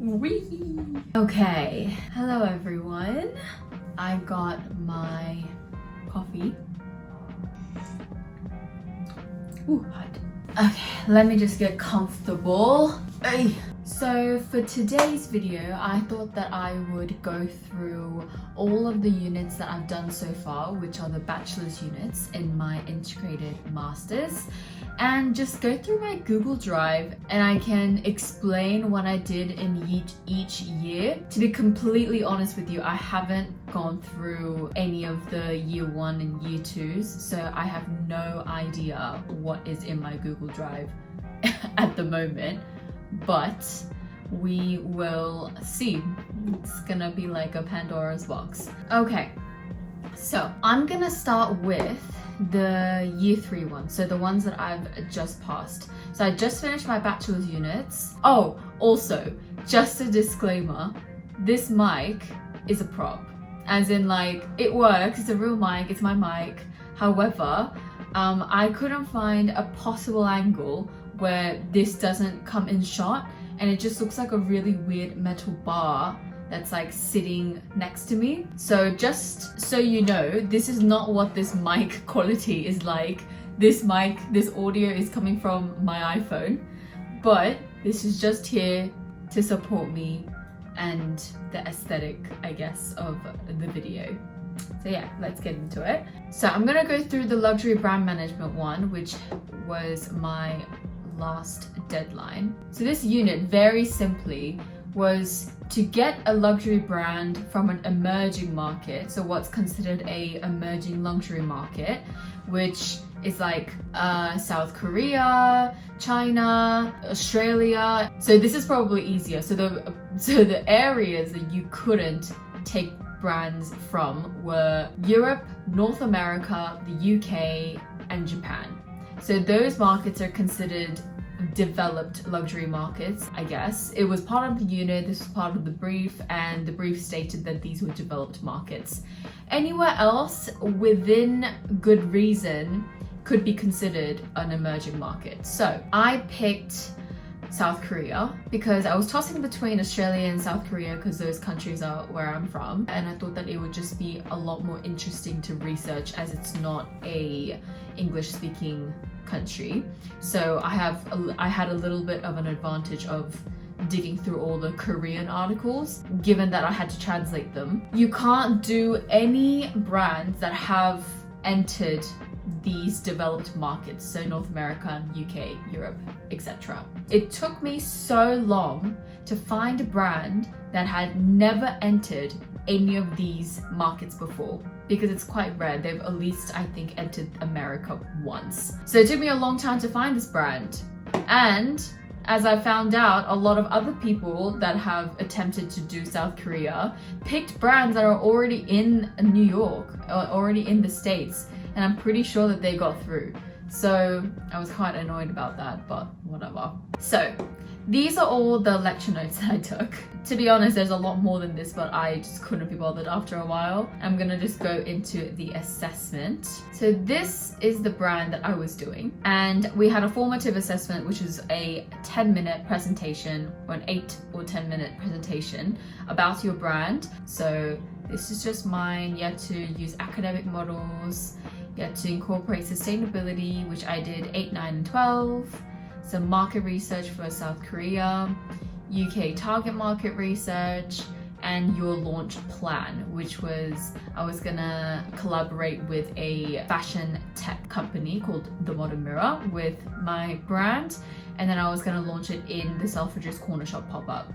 Wee. Okay, hello everyone. I got my coffee. Ooh, hot. Okay, let me just get comfortable. Ay. So for today's video, I thought that I would go through all of the units that I've done so far, which are the bachelor's units in my integrated masters, and just go through my Google Drive and I can explain what I did in each year. To be completely honest with you, I haven't gone through any of the year 1 and year 2s, so I have no idea what is in my Google Drive at the moment. But we will see. It's gonna be like a Pandora's box. Okay, so I'm gonna start with the year 3 ones, so the ones that I've just passed. So I just finished my bachelor's units. Oh, also, just a disclaimer, this mic is a prop, as in like it works, it's a real mic, it's my mic. However, I couldn't find a possible angle where this doesn't come in shot, and it just looks like a really weird metal bar that's like sitting next to me. So just so you know, this is not what this mic quality is like. This audio is coming from my iPhone, but this is just here to support me and the aesthetic, I guess, of the video. So yeah, let's get into it. So I'm gonna go through the luxury brand management one, which was my last deadline. So this unit, very simply, was to get a luxury brand from an emerging market. So what's considered a emerging luxury market, which is like South Korea, China, Australia. So this is probably easier. So the areas that you couldn't take brands from were Europe, North America, the UK, and Japan. So those markets are considered developed luxury markets, I guess. It was part of the unit, this was part of the brief, and the brief stated that these were developed markets. Anywhere else within good reason could be considered an emerging market. So I picked South Korea because I was tossing between Australia and South Korea because those countries are where I'm from, and I thought that it would just be a lot more interesting to research as it's not a English speaking country. So I had a little bit of an advantage of digging through all the Korean articles, given that I had to translate them. You can't do any brands that have entered these developed markets, so North America, UK, Europe, etc. It took me so long to find a brand that had never entered any of these markets before, because it's quite rare. They've at least, I think, entered America once. So it took me a long time to find this brand. And as I found out, a lot of other people that have attempted to do South Korea picked brands that are already in New York, or already in the States, and I'm pretty sure that they got through. So I was quite annoyed about that, but whatever. So these are all the lecture notes that I took. To be honest, there's a lot more than this, but I just couldn't be bothered after a while. I'm gonna just go into the assessment. So this is the brand that I was doing. And we had a formative assessment, which is a 10-minute presentation, or an 8 or 10-minute presentation about your brand. So this is just mine. You had to use academic models. You had to incorporate sustainability, which I did 8, 9, and 12. Some market research for South Korea, UK target market research, and your launch plan, which was I was gonna collaborate with a fashion tech company called The Modern Mirror with my brand, and then I was gonna launch it in the Selfridges Corner Shop pop-up.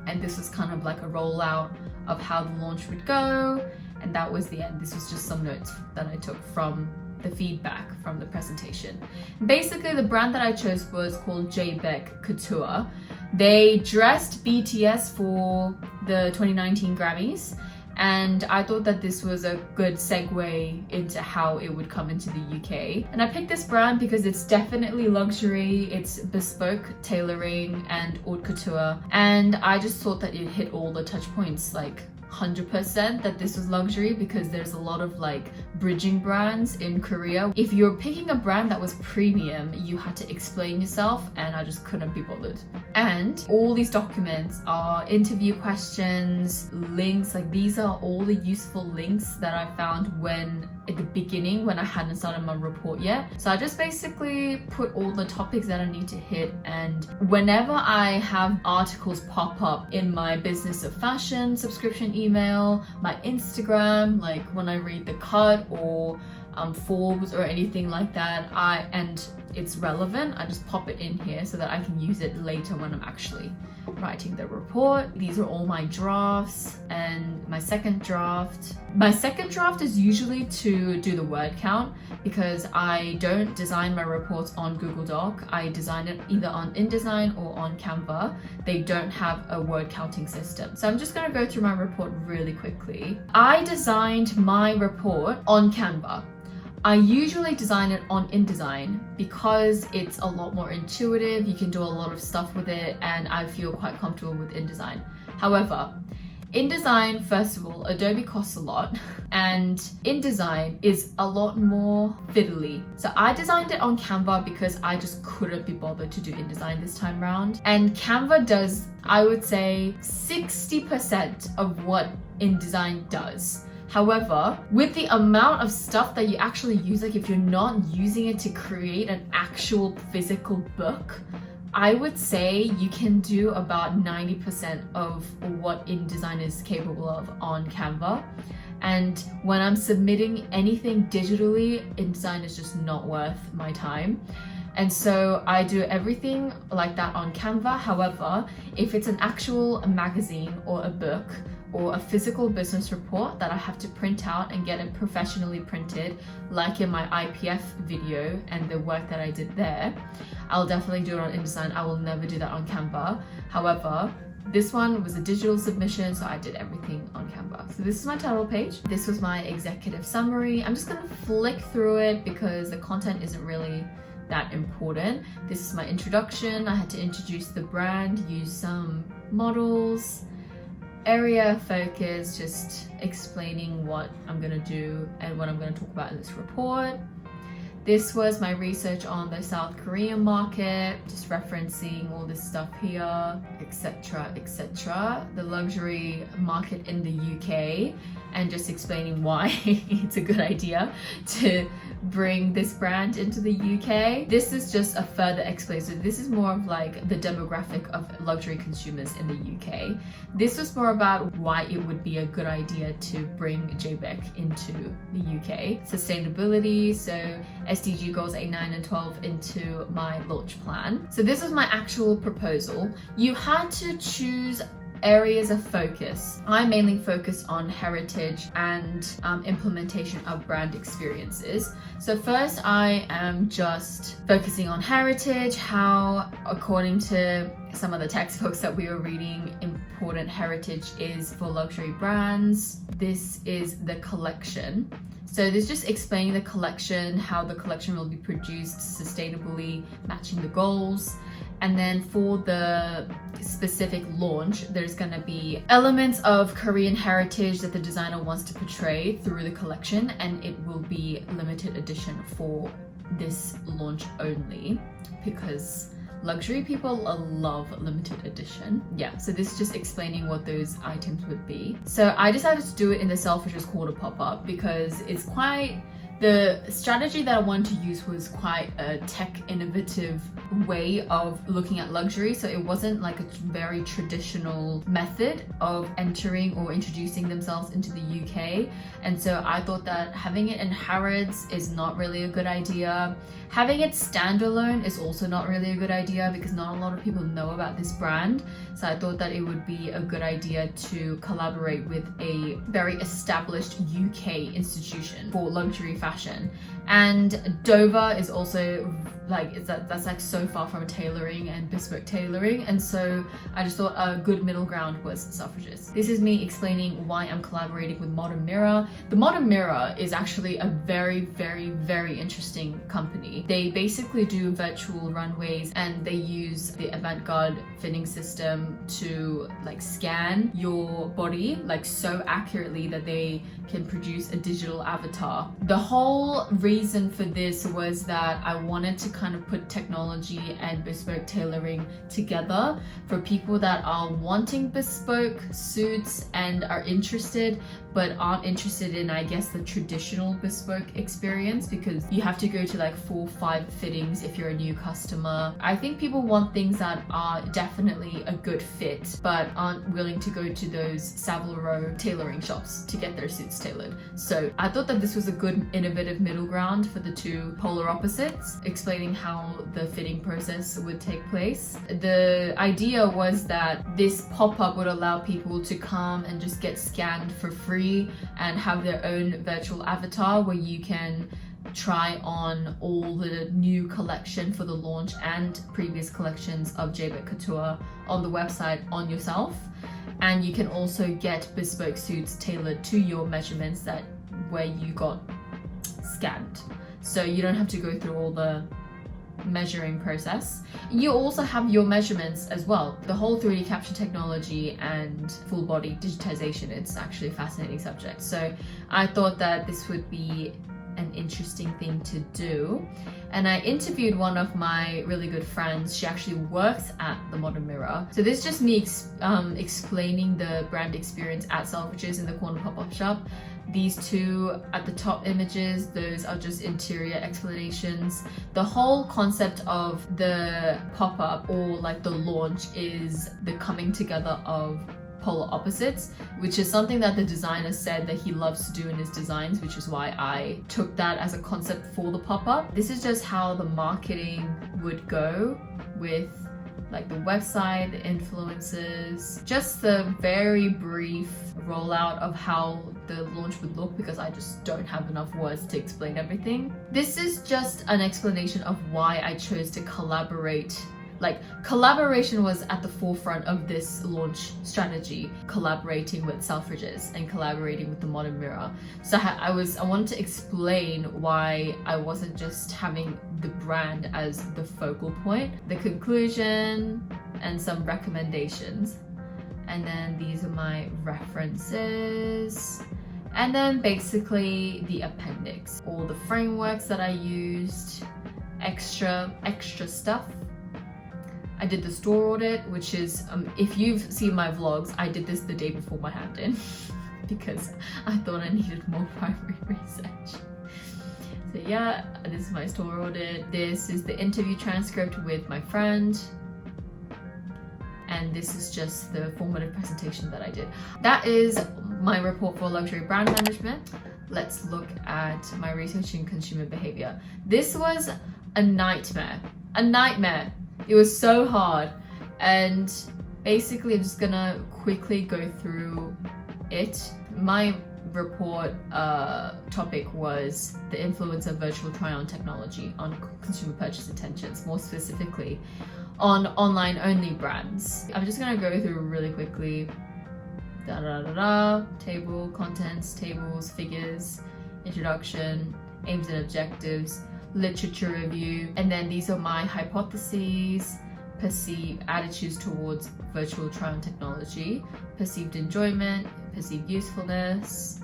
And this was kind of like a rollout of how the launch would go, and that was the end. This was just some notes that I took from the feedback from the presentation. Basically, the brand that I chose was called J Beck Couture. They dressed BTS for the 2019 Grammys, and I thought that this was a good segue into how it would come into the UK. And I picked this brand because it's definitely luxury, it's bespoke tailoring and haute couture, and I just thought that it hit all the touch points, like 100% that this was luxury because there's a lot of like bridging brands in Korea. If you're picking a brand that was premium, you had to explain yourself, and I just couldn't be bothered. And all these documents are interview questions, links, like these are all the useful links that I found at the beginning when I hadn't started my report yet. So I just basically put all the topics that I need to hit, and whenever I have articles pop up in my Business of Fashion subscription email, my Instagram, like when I read The Cut or Forbes or anything like that, and it's relevant, I just pop it in here so that I can use it later when I'm actually writing the report. These are all my drafts and my second draft. My second draft is usually to do the word count because I don't design my reports on Google Doc. I design it either on InDesign or on Canva. They don't have a word counting system. So I'm just going to go through my report really quickly. I designed my report on Canva. I usually design it on InDesign because it's a lot more intuitive, you can do a lot of stuff with it, and I feel quite comfortable with InDesign. However, InDesign, first of all, Adobe costs a lot, and InDesign is a lot more fiddly. So I designed it on Canva because I just couldn't be bothered to do InDesign this time around. And Canva does, I would say, 60% of what InDesign does. However, with the amount of stuff that you actually use, like if you're not using it to create an actual physical book, I would say you can do about 90% of what InDesign is capable of on Canva. And when I'm submitting anything digitally, InDesign is just not worth my time. And so I do everything like that on Canva. However, if it's an actual magazine or a book, or a physical business report that I have to print out and get it professionally printed, like in my IPF video and the work that I did there, I'll definitely do it on InDesign. I will never do that on Canva. However, this one was a digital submission, so I did everything on Canva. So this is my title page. This was my executive summary. I'm just gonna flick through it because the content isn't really that important. This is my introduction. I had to introduce the brand, use some models, area of focus, just explaining what I'm gonna do and what I'm gonna talk about in this report. This was my research on the South Korean market, just referencing all this stuff here, etc, etc. The luxury market in the UK, and just explaining why it's a good idea to bring this brand into the UK. This is just a further explanation. This is more of like the demographic of luxury consumers in the UK. This was more about why it would be a good idea to bring JBEC into the UK. Sustainability, so SDG goals 8, 9 and 12 into my launch plan. So this was my actual proposal. You had to choose areas of focus. I mainly focus on heritage and implementation of brand experiences. So first I am just focusing on heritage, how according to some of the textbooks that we were reading, important heritage is for luxury brands. This is the collection. So this is just explaining the collection, how the collection will be produced sustainably, matching the goals. And then for the specific launch, there's going to be elements of Korean heritage that the designer wants to portray through the collection, and it will be limited edition for this launch only because luxury people love limited edition. Yeah, so this is just explaining what those items would be. So I decided to do it in the Selfridges quarter pop-up because it's quite, the strategy that I wanted to use was quite a tech innovative way of looking at luxury. So it wasn't like a very traditional method of entering or introducing themselves into the UK. And so I thought that having it in Harrods is not really a good idea. Having it standalone is also not really a good idea because not a lot of people know about this brand. So I thought that it would be a good idea to collaborate with a very established UK institution for luxury fashion fashion. And Dover is also like, that's like so far from tailoring and bespoke tailoring, and so I just thought a good middle ground was Selfridges. This is me explaining why I'm collaborating with Modern Mirror. The Modern Mirror is actually a very, very, very interesting company. They basically do virtual runways, and they use the avant-garde fitting system to like scan your body like so accurately that they can produce a digital avatar. The whole reason for this was that I wanted to kind of put technology and bespoke tailoring together for people that are wanting bespoke suits and are interested but aren't interested in, I guess, the traditional bespoke experience, because you have to go to like 4-5 fittings if you're a new customer. I think people want things that are definitely a good fit but aren't willing to go to those Savile Row tailoring shops to get their suits tailored. So I thought that this was a good innovative middle ground for the two polar opposites, explaining how the fitting process would take place. The idea was that this pop-up would allow people to come and just get scanned for free and have their own virtual avatar where you can try on all the new collection for the launch and previous collections of Jaybet Couture on the website on yourself. And you can also get bespoke suits tailored to your measurements that where you got scanned. So you don't have to go through all the measuring process. You also have your measurements as well. The whole 3D capture technology and full body digitization, it's actually a fascinating subject. So I thought that this would be an interesting thing to do. And I interviewed one of my really good friends. She actually works at the Modern Mirror. So this is just me explaining the brand experience at Selfridges in the corner pop-up shop. These two at the top images, those are just interior explanations. The whole concept of the pop-up or like the launch is the coming together of polar opposites, which is something that the designer said that he loves to do in his designs, which is why I took that as a concept for the pop-up. This is just how the marketing would go with like the website, the influencers, just the very brief rollout of how the launch would look, because I just don't have enough words to explain everything. This is just an explanation of why I chose to collaborate. Like, collaboration was at the forefront of this launch strategy, collaborating with Selfridges and collaborating with the Modern Mirror. So I wanted to explain why I wasn't just having the brand as the focal point, the conclusion, and some recommendations. And then these are my references. And then basically the appendix, all the frameworks that I used, extra stuff. I did the store audit, which is, if you've seen my vlogs, I did this the day before my hand-in because I thought I needed more primary research. So yeah, this is my store audit. This is the interview transcript with my friend. And this is just the formative presentation that I did. That is my report for luxury brand management. Let's look at my research in consumer behavior. This was a nightmare. A nightmare. It was so hard, and basically I'm just gonna quickly go through it. My report topic was the influence of virtual try-on technology on consumer purchase intentions, more specifically on online only brands. I'm just gonna go through really quickly. Table, contents, tables, figures, introduction, aims and objectives, literature review, and then these are my hypotheses, perceived attitudes towards virtual try-on technology, perceived enjoyment, perceived usefulness,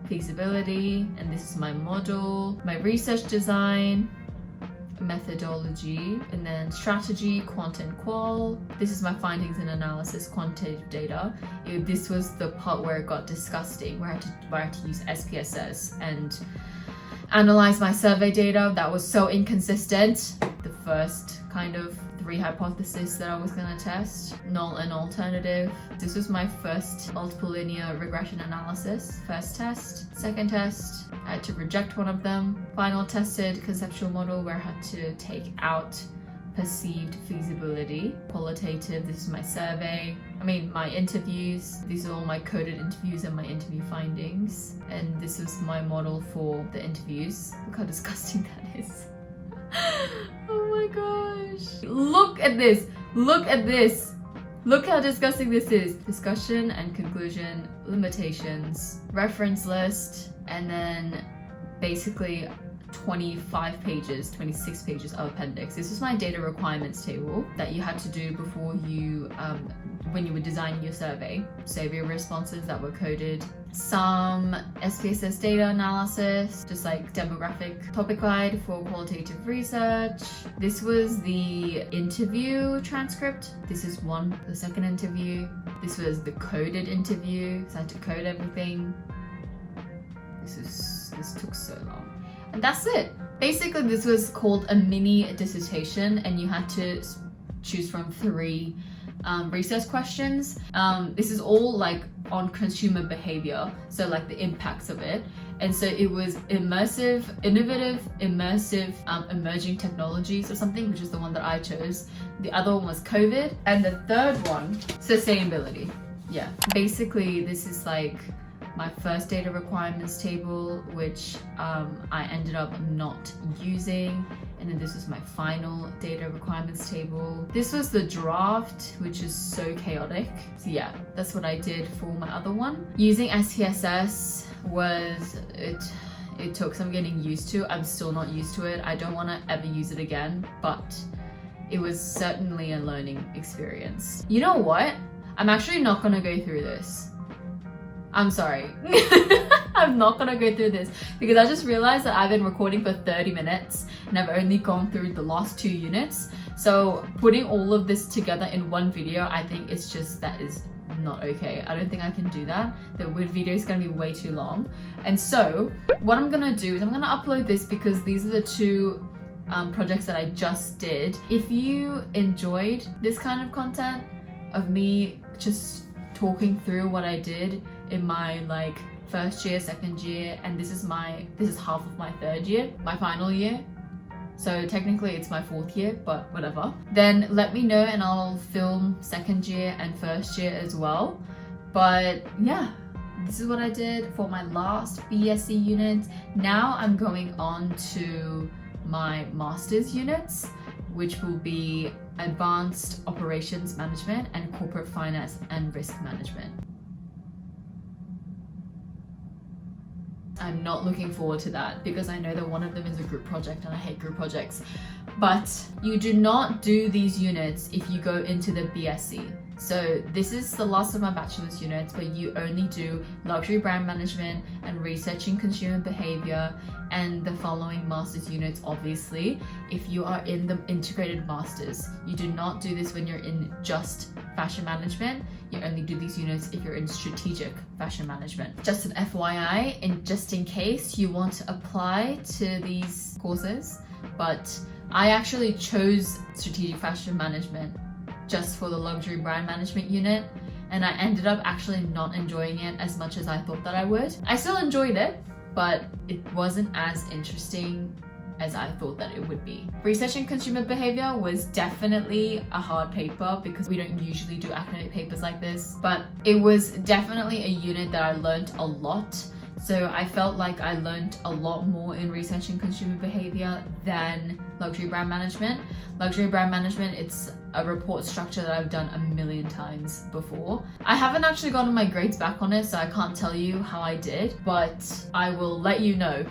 feasibility, and this is my model, my research design, methodology, and then strategy, quant and qual. This is my findings and analysis, quantitative data. This was the part where it got disgusting, where I had to use SPSS and analyze my survey data. That was so inconsistent. The first kind of 3 hypotheses that I was going to test, null and alternative. This was my first multiple linear regression analysis. First test. Second test, I had to reject one of them. Final tested conceptual model, where I had to take out perceived feasibility. Qualitative, this is my survey. My interviews. These are all my coded interviews and my interview findings. And this is my model for the interviews. Look how disgusting that is. Oh my gosh. Look at this. Look at this. Look how disgusting this is. Discussion and conclusion, limitations, reference list, and then basically 25 pages, 26 pages of appendix. This was my data requirements table that you had to do before you, when you were designing your survey. Survey responses that were coded, some SPSS data analysis, just like demographic topic guide for qualitative research. This was the interview transcript. This is the second interview. This was the coded interview, so I had to code everything. This took so long. And that's it. Basically, this was called a mini dissertation, and you had to choose from 3 research questions. This is all like on consumer behavior, so like the impacts of it. And so it was innovative, immersive, emerging technologies or something, which is the one that I chose. The other one was COVID, and the third one, sustainability. Yeah, basically this is like my first data requirements table, which I ended up not using. And then this was my final data requirements table. This was the draft, which is so chaotic. So yeah, that's what I did for my other one. Using SPSS it took some getting used to. I'm still not used to it. I don't want to ever use it again, but it was certainly a learning experience. You know what? I'm actually not gonna go through this. I'm sorry. I'm not gonna go through this because I just realized that I've been recording for 30 minutes and I've only gone through the last 2 units. So putting all of this together in one video, I think that is not okay. I don't think I can do that. The video is gonna be way too long. And so what I'm gonna do is I'm gonna upload this because these are the 2 projects that I just did. If you enjoyed this kind of content of me just talking through what I did in my like first year, second year, and this is half of my third year, my final year. So technically it's my 4th year, but whatever. Then let me know and I'll film second year and first year as well. But yeah, this is what I did for my last BSc unit. Now I'm going on to my master's units, which will be advanced operations management and corporate finance and risk management. I'm not looking forward to that because I know that one of them is a group project and I hate group projects. But you do not do these units if you go into the BSc. So this is the last of my bachelor's units, but you only do luxury brand management and researching consumer behavior and the following master's units, obviously, if you are in the integrated masters. You do not do this when you're in just fashion management. You only do these units if you're in strategic fashion management. Just an FYI, just in case you want to apply to these courses, but I actually chose strategic fashion management just for the luxury brand management unit, and I ended up actually not enjoying it as much as I thought that I would. I still enjoyed it, but it wasn't as interesting as I thought that it would be. Research and consumer behavior was definitely a hard paper because we don't usually do academic papers like this, but it was definitely a unit that I learned a lot. So I felt like I learned a lot more in research and consumer behavior than luxury brand management. Luxury brand management, it's a report structure that I've done a million times before. I haven't actually gotten my grades back on it, so I can't tell you how I did, but I will let you know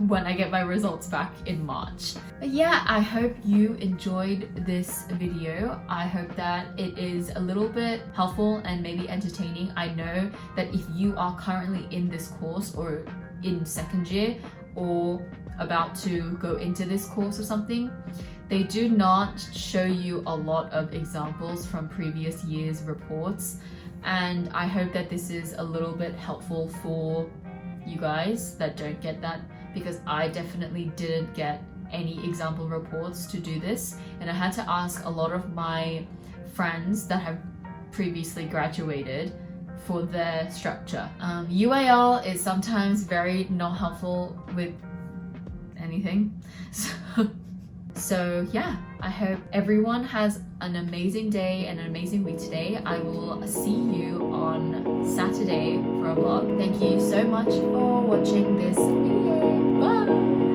when I get my results back in March. But yeah, I hope you enjoyed this video. I hope that it is a little bit helpful and maybe entertaining. I know that if you are currently in this course or in second year or about to go into this course or something, they do not show you a lot of examples from previous year's reports. And I hope that this is a little bit helpful for you guys that don't get that, because I definitely didn't get any example reports to do this, and I had to ask a lot of my friends that have previously graduated for their structure. UAL is sometimes very not helpful with anything, so So yeah, I hope everyone has an amazing day and an amazing week today. I will see you on Saturday for a vlog. Thank you so much for watching this video. Bye!